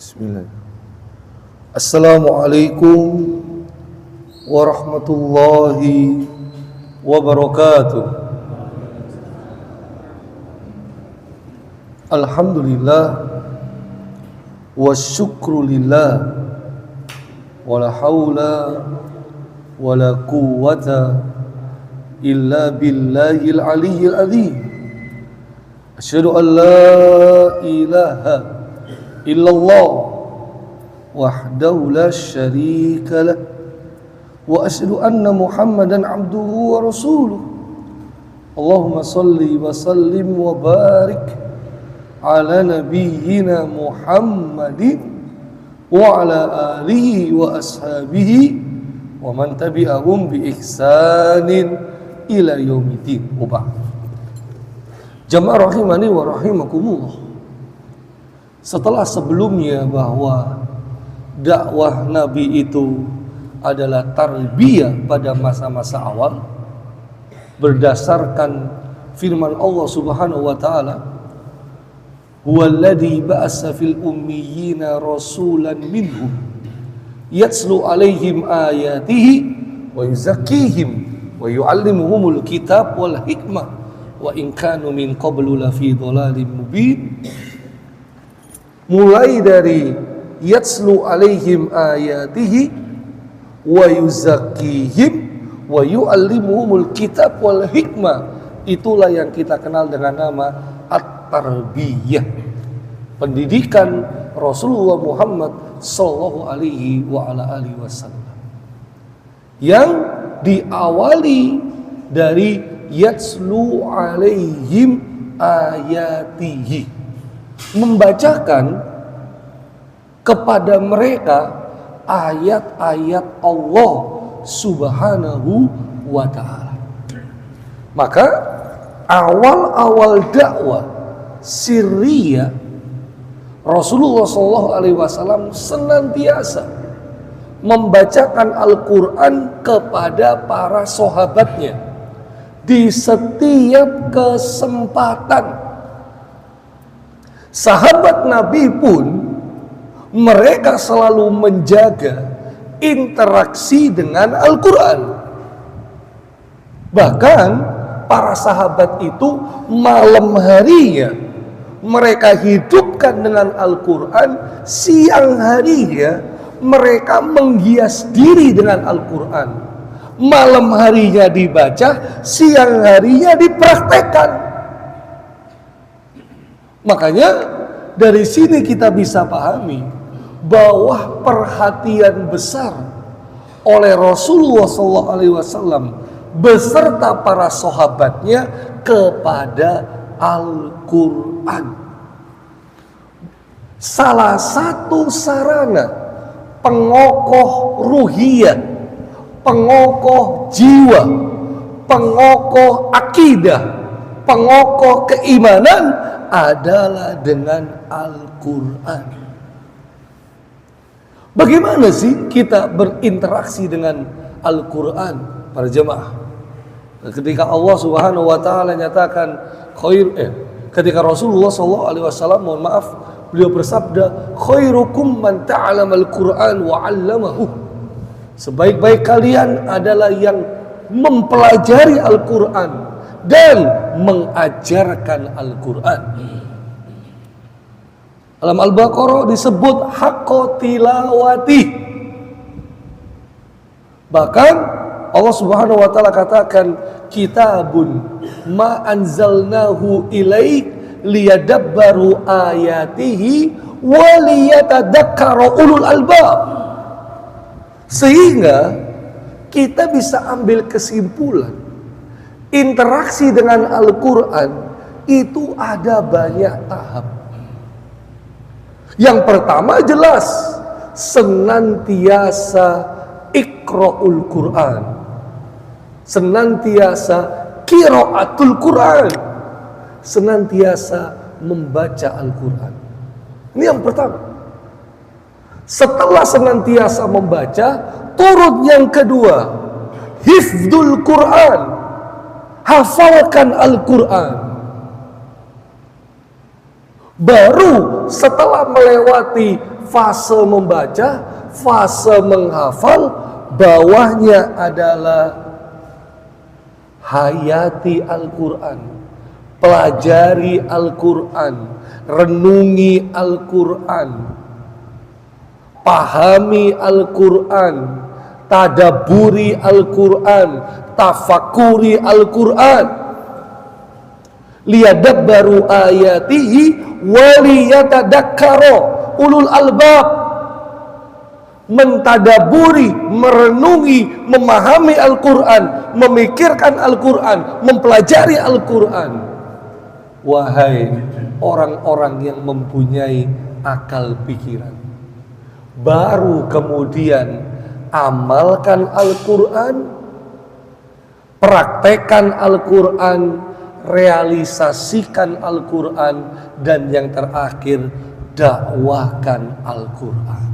Bismillah. Assalamualaikum warahmatullahi wabarakatuh. Alhamdulillah wasyukru lillah wala haula wala quwwata illa billahil aliyyil azim. Asyhadu an la ilaha illallah wahdahu la syarika lah wa asyhadu anna Muhammadan abduhu wa rasuluh. Allahumma salli wa sallim wa barik ala nabiyyina Muhammadin wa ala alihi wa ashabihi wa man tabi'ahum bi ihsanin ila yaumiddin. Jamaah rahimani wa rahimakumullah. Setelah sebelumnya bahwa dakwah Nabi itu adalah tarbiyah pada masa-masa awal berdasarkan firman Allah Subhanahu wa taala, "Huwallazi ba'atsa fil ummiyina rasulan minhum yatslu 'alaihim ayatihi wa yuzakkihim wa yu'allimuhumul kitab wal hikmah wa in kanu min qablu lafi dhalalin mubin." Mulai dari yatslu alaihim ayatihi wa yuzakkihim wa yu'allimuhumul kitab wal hikmah, itulah yang kita kenal dengan nama at-tarbiyah, pendidikan Rasulullah Muhammad sallallahu alaihi wa ala alihi wasallam, yang diawali dari yatslu alaihim ayatihi, membacakan kepada mereka ayat-ayat Allah Subhanahu wa ta'ala. Maka awal-awal dakwah sirriyah Rasulullah SAW senantiasa membacakan Al-Quran kepada para sahabatnya di setiap kesempatan. Sahabat Nabi pun mereka selalu menjaga interaksi dengan Al-Quran. Bahkan para sahabat itu malam harinya mereka hidupkan dengan Al-Quran, siang harinya mereka menghias diri dengan Al-Quran. Malam harinya dibaca, siang harinya dipraktekkan. Makanya dari sini kita bisa pahami bahwa perhatian besar oleh Rasulullah SAW beserta para sahabatnya kepada Al-Quran. Salah satu sarana pengokoh ruhiyah, pengokoh jiwa, pengokoh akidah, pengokoh keimanan adalah dengan Al-Quran. Bagaimana sih kita berinteraksi dengan Al-Quran, para jemaah? Ketika Allah Subhanahu wa taala nyatakan ketika Rasulullah SAW, mohon maaf, beliau bersabda, "Khairukum man ta'alamal Qur'an wa 'allamahu." Sebaik-baik kalian adalah yang mempelajari Al-Quran dan mengajarkan Al-Quran. Dalam Al-Baqarah disebut haqqa tilawati. Bahkan Allah Subhanahu wa taala katakan, kitabun ma anzalnahu ilaik liyadabbaru ayatihi wa liyatadzakkara ulul albab. Sehingga kita bisa ambil kesimpulan, interaksi dengan Al-Quran itu ada banyak tahap. Yang pertama jelas, senantiasa iqra'ul Quran, senantiasa qiraatul Quran, senantiasa membaca Al-Quran. Ini yang pertama. Setelah senantiasa membaca, turun yang kedua, hifdzul Quran, hafalkan Al-Quran. Baru setelah melewati fase membaca, fase menghafal, bawahnya adalah hayati Al-Quran, pelajari Al-Quran, renungi Al-Quran, pahami Al-Quran, tadaburi Al-Quran, tafakuri Al-Quran. Liyadabbaru ayatihi waliyatadakkaro ulul albab. Mentadaburi, merenungi, memahami Al-Quran, memikirkan Al-Quran, mempelajari Al-Quran. Wahai orang-orang yang mempunyai akal pikiran, baru kemudian amalkan Al-Quran, praktekkan Al-Quran, realisasikan Al-Quran, dan yang terakhir dakwahkan Al-Quran.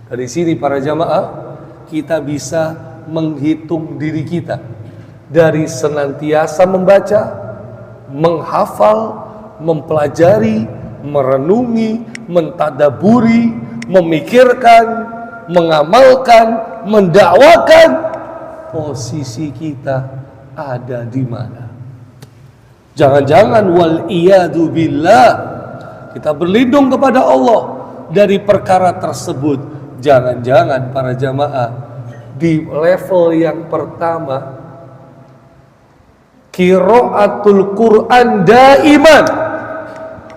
Dari sini para jamaah, kita bisa menghitung diri kita dari senantiasa membaca, menghafal, mempelajari, merenungi, mentadaburi, memikirkan, mengamalkan, mendakwakan. Posisi kita ada di mana? Jangan-jangan wal iyadu billah, kita berlindung kepada Allah dari perkara tersebut. Jangan-jangan para jamaah di level yang pertama, qiraatul Quran daiman,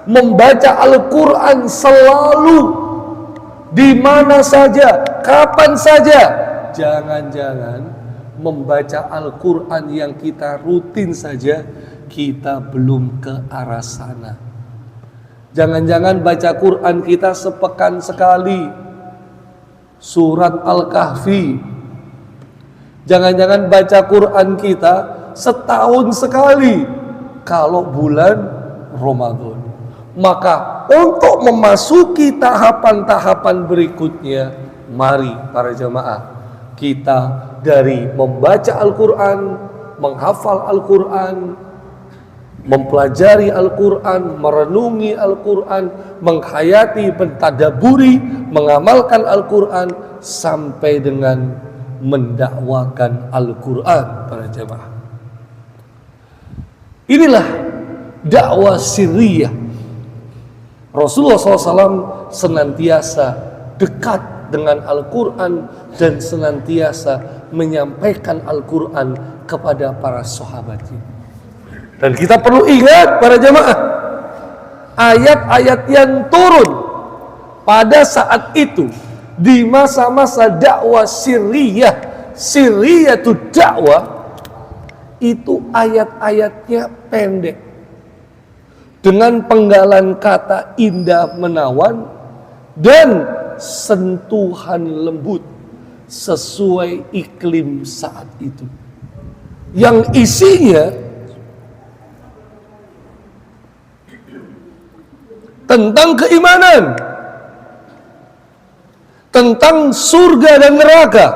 membaca Al-Quran selalu, di mana saja, kapan saja. Jangan-jangan membaca Al-Quran yang kita rutin saja, kita belum ke arah sana. Jangan-jangan baca Quran kita sepekan sekali, surat Al-Kahfi. Jangan-jangan baca Quran kita setahun sekali kalau bulan Ramadan. Maka untuk memasuki tahapan-tahapan berikutnya, mari para jamaah, kita dari membaca Al-Quran, menghafal Al-Quran, mempelajari Al-Quran, merenungi Al-Quran, menghayati, mentadaburi, mengamalkan Al-Quran, sampai dengan mendakwakan Al-Quran para jamaah. Inilah dakwah sirriyah. Rasulullah SAW senantiasa dekat dengan Al-Quran dan senantiasa menyampaikan Al-Quran kepada para sahabatnya. Dan kita perlu ingat para jamaah, ayat-ayat yang turun pada saat itu di masa-masa dakwah sirriyah, sirriyatud dakwah, itu ayat-ayatnya pendek dengan penggalan kata indah menawan dan sentuhan lembut sesuai iklim saat itu, yang isinya tentang keimanan, tentang surga dan neraka,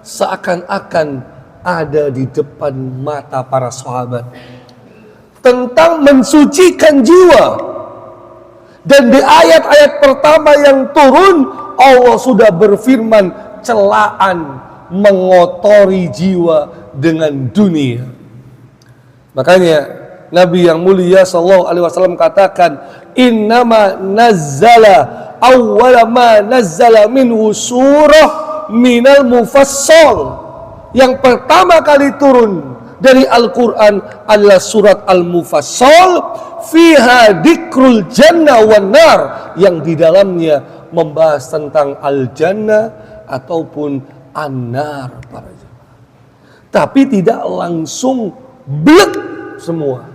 seakan-akan ada di depan mata para sahabat, tentang mensucikan jiwa. Dan di ayat-ayat pertama yang turun, Allah sudah berfirman celaan mengotori jiwa dengan dunia. Makanya Nabi yang mulia sallallahu alaihi wasallam katakan, innama nazzala awwala ma nazzala minhu surah minal mufassal. Yang pertama kali turun dari Al-Quran adalah surat Al-Mufassal, fiha dikrul jannah wan nar, yang di dalamnya membahas tentang al-jannah ataupun an-nar para jemaah. Tapi tidak langsung blek semua,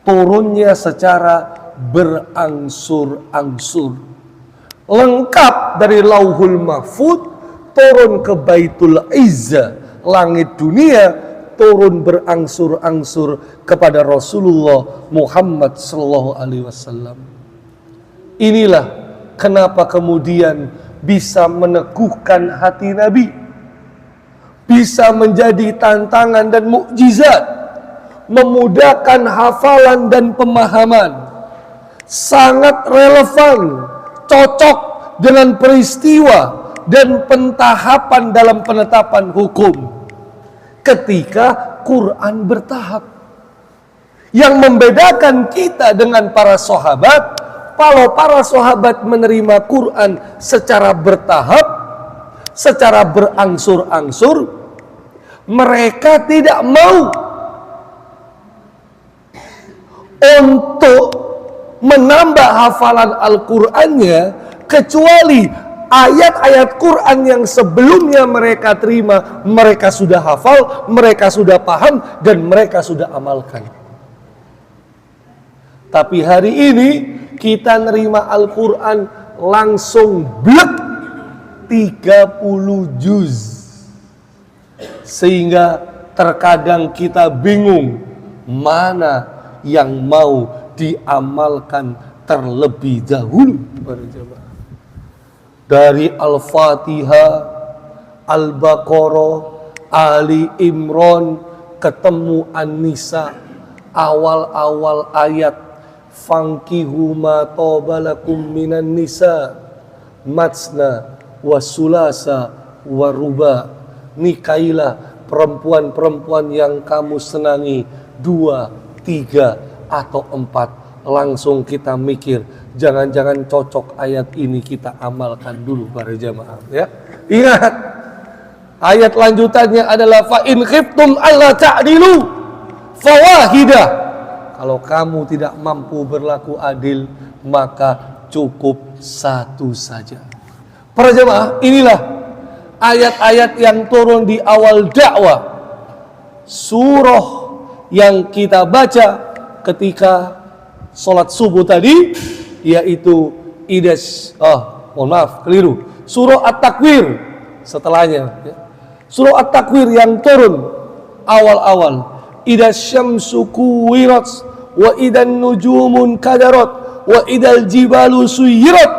turunnya secara berangsur-angsur, lengkap dari Lauhul Mahfud turun ke Baitul Izzah, langit dunia, turun berangsur-angsur kepada Rasulullah Muhammad sallallahu alaihi wasallam. Inilah kenapa kemudian bisa meneguhkan hati Nabi, bisa menjadi tantangan dan mukjizat, memudahkan hafalan dan pemahaman. sangat relevan, cocok dengan peristiwa dan pentahapan dalam penetapan hukum ketika Quran bertahap. Yang membedakan kita dengan para sahabat, kalau para sahabat menerima Quran secara bertahap, secara berangsur-angsur, mereka tidak mau untuk menambah hafalan Al-Qur'annya, kecuali ayat-ayat Quran yang sebelumnya mereka terima, mereka sudah hafal, mereka sudah paham, dan mereka sudah amalkan. Tapi hari ini kita nerima Al-Quran langsung blek 30 juz, sehingga terkadang kita bingung mana yang mau diamalkan terlebih dahulu. Dari Al-Fatihah, Al-Baqarah, Ali Imran, ketemu An-Nisa, awal-awal ayat fankihu ma tobalakum minan nisa matsna wasulasa waruba, nikailah perempuan-perempuan yang kamu senangi 2, 3, atau 4. Langsung kita mikir, jangan-jangan cocok ayat ini kita amalkan dulu para jamaah, ya. Ingat, ayat lanjutannya adalah fa in khiftum alla ta'dilu fawahidah. Kalau kamu tidak mampu berlaku adil, maka cukup satu saja. Para jemaah, inilah ayat-ayat yang turun di awal dakwah. Surah yang kita baca ketika sholat subuh tadi, yaitu keliru. Surah At-Takwir setelahnya. Surah At-Takwir yang turun awal-awal. Idza syamsu kuwirat wa idan nujumun kadarat wa idal jibalu suyirat,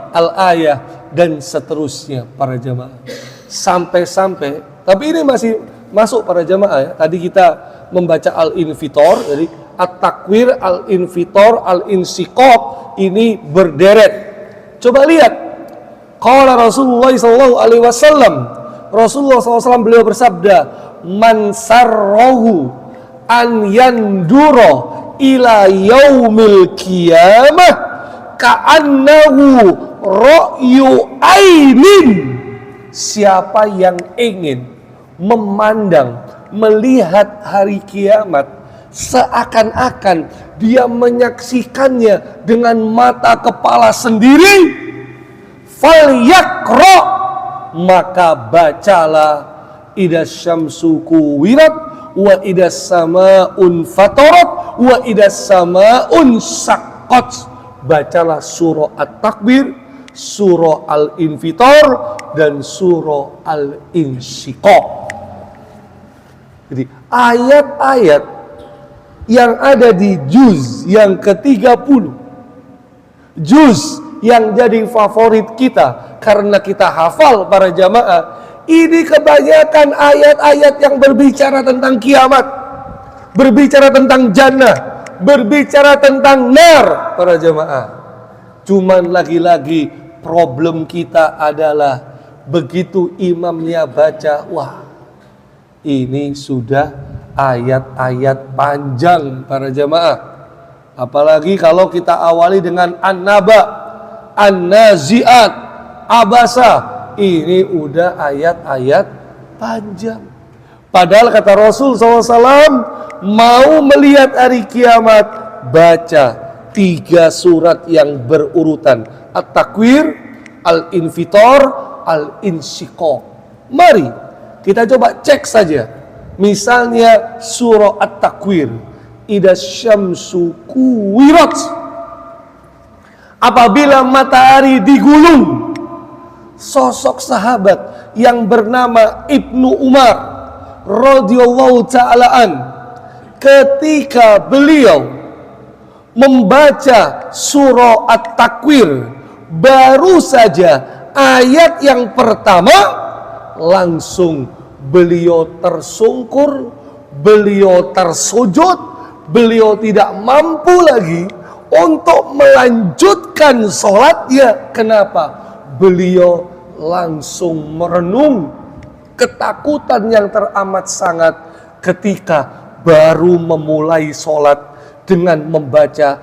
al-ayah, dan seterusnya para jamaah. Sampai-sampai, tapi ini masih masuk para jamaah, ya. Tadi kita membaca Al-Infitor, jadi At-Takwir, Al-Infitor, Al-Insiqaq, ini berderet. Coba lihat, qala Rasulullah SAW, Rasulullah SAW beliau bersabda, man sarrahu an yandura ila yaumil qiyamah ka'annahu ra'yu ainin. Siapa yang ingin memandang, melihat hari kiamat seakan-akan dia menyaksikannya dengan mata kepala sendiri, falyaqra, maka bacalah idza syamsu kuwirat wa idza samaa'un fatarat wa idza samaa'un syaqqat. Bacalah surah At-Takwir, surah Al-Infitor, dan surah Al-Insyiqaq. Jadi ayat-ayat yang ada di juz yang ke-30, juz yang jadi favorit kita karena kita hafal para jamaah, ini kebanyakan ayat-ayat yang berbicara tentang kiamat, berbicara tentang jannah, berbicara tentang nar para jamaah. Cuman lagi-lagi problem kita adalah begitu imamnya baca, wah ini sudah ayat-ayat panjang para jamaah. Apalagi kalau kita awali dengan An-Naba, An-Nazi'at, Abasa, ini udah ayat-ayat panjang. Padahal kata Rasul SAW, mau melihat hari kiamat, baca 3 surat yang berurutan, At-Takwir, Al-Infitor, Al-Insyiqaq. Mari kita coba cek saja. Misalnya surah At-Takwir, idza syamsu kuwirat, apabila matahari digulung. Sosok sahabat yang bernama Ibnu Umar radhiyallahu ta'ala an, ketika beliau membaca surah At-Takwir, baru saja ayat yang pertama, langsung beliau tersungkur, beliau tersujud, beliau tidak mampu lagi untuk melanjutkan sholatnya. Kenapa? Beliau langsung merenung ketakutan yang teramat sangat ketika baru memulai sholat dengan membaca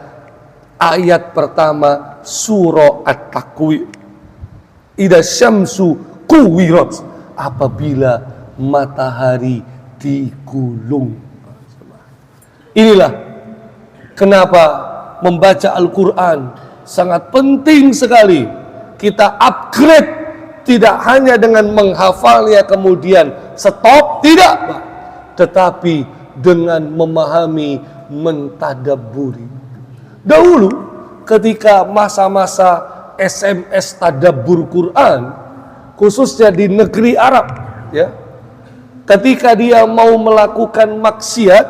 ayat pertama surah At-Takwir. Idza syamsu kuwirat, apabila matahari digulung. Inilah kenapa membaca Al-Quran sangat penting sekali. Kita upgrade, tidak hanya dengan menghafalnya kemudian stop, tidak, Pak. Tetapi dengan memahami, mentadabburi. Dahulu ketika masa-masa SMS tadabbur Quran, khususnya di negeri Arab, ya, ketika dia mau melakukan maksiat,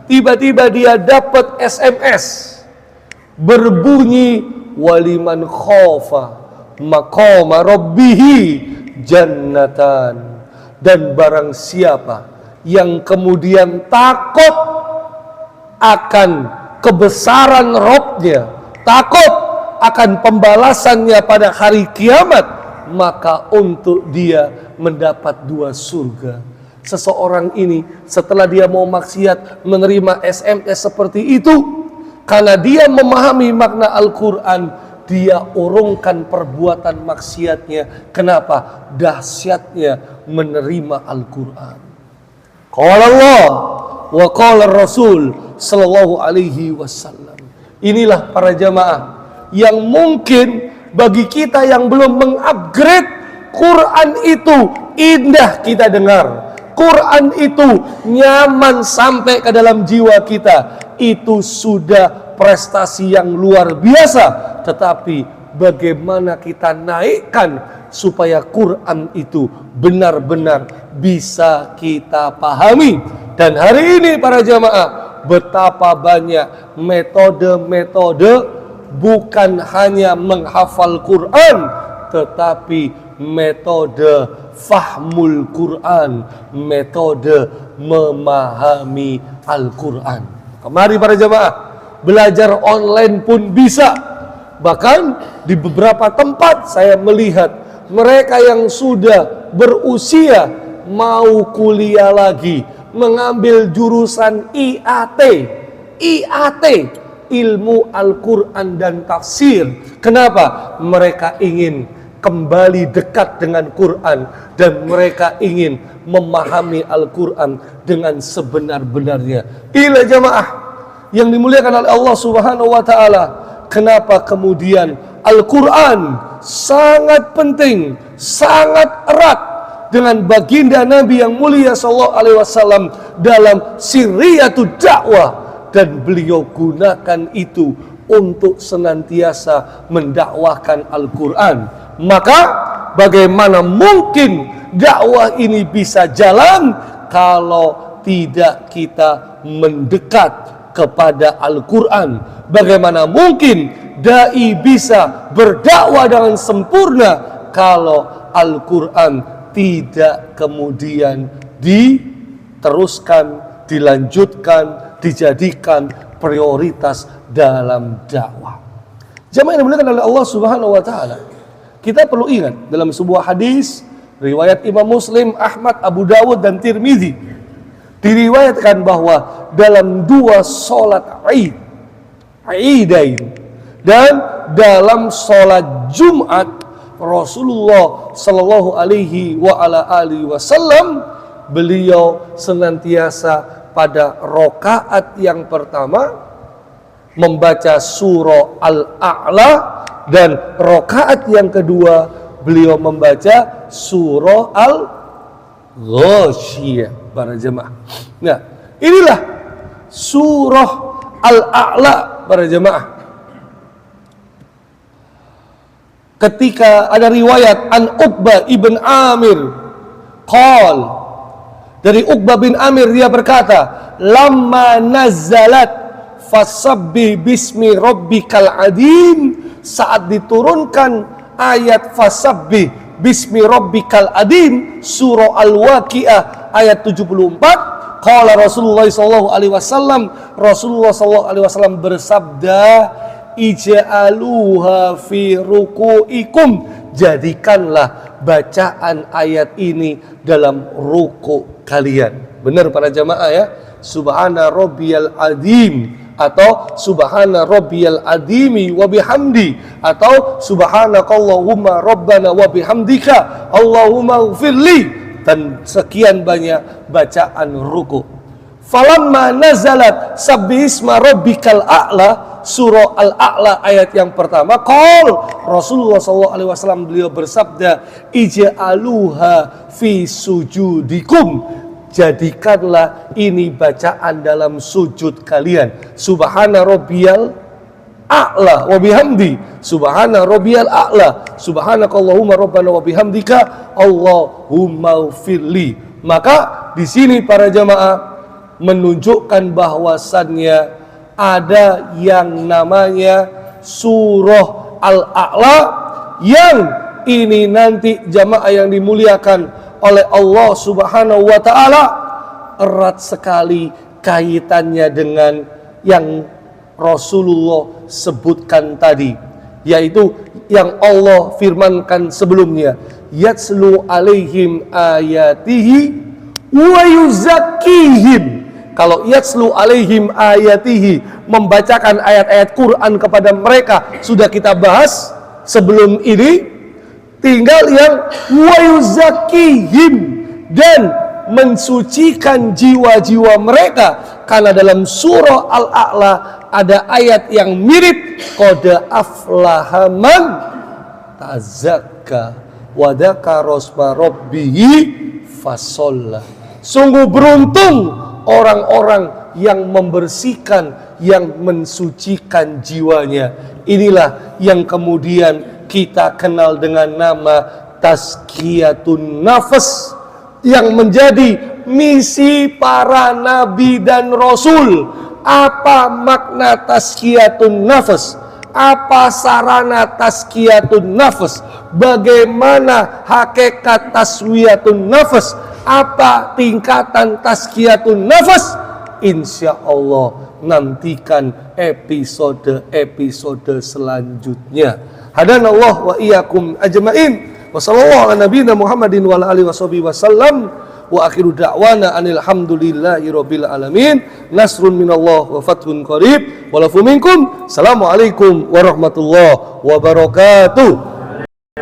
tiba-tiba dia dapat SMS berbunyi waliman khofa maqama rabbihi jannatan, dan barang siapa yang kemudian takut akan kebesaran Rabb-Nya, takut akan pembalasannya pada hari kiamat, maka untuk dia mendapat 2 surga. Seseorang ini setelah dia mau maksiat menerima SMS seperti itu, karena dia memahami makna Al-Quran, dia urungkan perbuatan maksiatnya. Kenapa? Dahsyatnya menerima Al-Quran. Qala Allah wa qala Rasul sallallahu alaihi wasallam. Inilah para jamaah yang mungkin bagi kita yang belum mengupgrade, Quran itu indah kita dengar, Quran itu nyaman sampai ke dalam jiwa kita, itu sudah prestasi yang luar biasa. Tetapi bagaimana kita naikkan supaya Quran itu benar-benar bisa kita pahami. Dan hari ini para jamaah, betapa banyak metode-metode, bukan hanya menghafal Quran, tetapi metode fahmul Quran, metode memahami Al-Quran. Kemari para jamaah, belajar online pun bisa. Bahkan di beberapa tempat saya melihat mereka yang sudah berusia mau kuliah lagi, mengambil jurusan IAT, ilmu Al-Quran dan tafsir. Kenapa? Mereka ingin kembali dekat dengan Quran, dan mereka ingin memahami Al-Quran dengan sebenar-benarnya. Inilah jamaah yang dimuliakan oleh Allah Subhanahu wa Ta'ala. Kenapa kemudian Al-Quran sangat penting, sangat erat dengan baginda Nabi yang mulia sallallahu alaihi wasallam dalam sirriyatud dakwah, dan beliau gunakan itu untuk senantiasa mendakwahkan Al-Quran. Maka bagaimana mungkin dakwah ini bisa jalan kalau tidak kita mendekat kepada Al-Quran? Bagaimana mungkin dai bisa berdakwah dengan sempurna kalau Al-Quran tidak kemudian diteruskan, dilanjutkan, dijadikan prioritas dalam dakwah? Jamaah yang dimuliakan oleh Allah Subhanahu wa Ta'ala, kita perlu ingat dalam sebuah hadis riwayat Imam Muslim, Ahmad, Abu Dawud dan Tirmidzi, diriwayatkan bahwa dalam 2 sholat Idain dan dalam sholat Jumat, Rasulullah sallallahu alaihi wa ala alihi wasallam, beliau senantiasa pada rakaat yang pertama membaca surah Al-A'la, dan rakaat yang kedua beliau membaca surah Al-Ghasyiyah, para jemaah. Nah, inilah surah Al-A'la, para jemaah. Ketika ada riwayat an Uqbah ibn Amir qal, dari Uqbah bin Amir dia berkata, lamma nazzalat fasabbih bismi rabbikal adim, saat diturunkan ayat fasabbih bismi rabbikal adim, surah Al-Waqiah ayat 74, qala Rasulullah sallallahu alaihi wasallam, Rasulullah sallallahu alaihi wasallam bersabda, ij'aluha fi ruku'ikum, jadikanlah bacaan ayat ini dalam ruku kalian. Benar para jamaah ya. Subhana rabbiyal azim atau subhana rabbiyal azimi wa bihamdi atau subhanakallahumma rabbana wa bihamdika Allahumma ighfirli, dan sekian banyak bacaan ruku. Falamma nazalat sabbihisma rabbikal a'la, surah Al-A'la ayat yang pertama, Rasulullah SAW beliau bersabda, ij'aluha fi sujudikum, jadikanlah ini bacaan dalam sujud kalian. Subhana rabbiyal a'la wa bihamdi, subhana rabbiyal a'la, subhanakallahumma rabbana wa bihamdika Allahumma ighfirli. Maka di sini para jamaah menunjukkan bahwasannya ada yang namanya surah Al-A'la, yang ini nanti jamaah yang dimuliakan oleh Allah Subhanahu wa taala erat sekali kaitannya dengan yang Rasulullah sebutkan tadi, yaitu yang Allah firmankan sebelumnya, yatslu alaihim ayatihi wa yuzakkihim. Kalau yatslu alaihim ayatihi, membacakan ayat-ayat Quran kepada mereka, sudah kita bahas sebelum ini. Tinggal yang wa yuzakkihim, dan mensucikan jiwa-jiwa mereka, karena dalam surah Al-A'la ada ayat yang mirip, qad aflaha man tazakka wa dzakara isma rabbih fasalla. Sungguh beruntung orang-orang yang membersihkan, yang mensucikan jiwanya. Inilah yang kemudian kita kenal dengan nama tazkiyatun nafas, yang menjadi misi para nabi dan rasul. Apa makna tazkiyatun nafas? Apa sarana tazkiyatun nafas? Bagaimana hakikat taswiyatun nafas? Apa tingkatan tazkiyatun nafas? Insya Allah nantikan episode-episode selanjutnya. Hadanallah wa iyyakum ajmain. Wa sallallahu ala nabiyina Muhammadin wa ala alihi washabihi wasallam. Wa akhiru da'wana anil hamdulillahi rabbil alamin. Nasrun minallah wa fathun qarib. Wa lafu minkum. Assalamualaikum warahmatullahi wabarakatuh.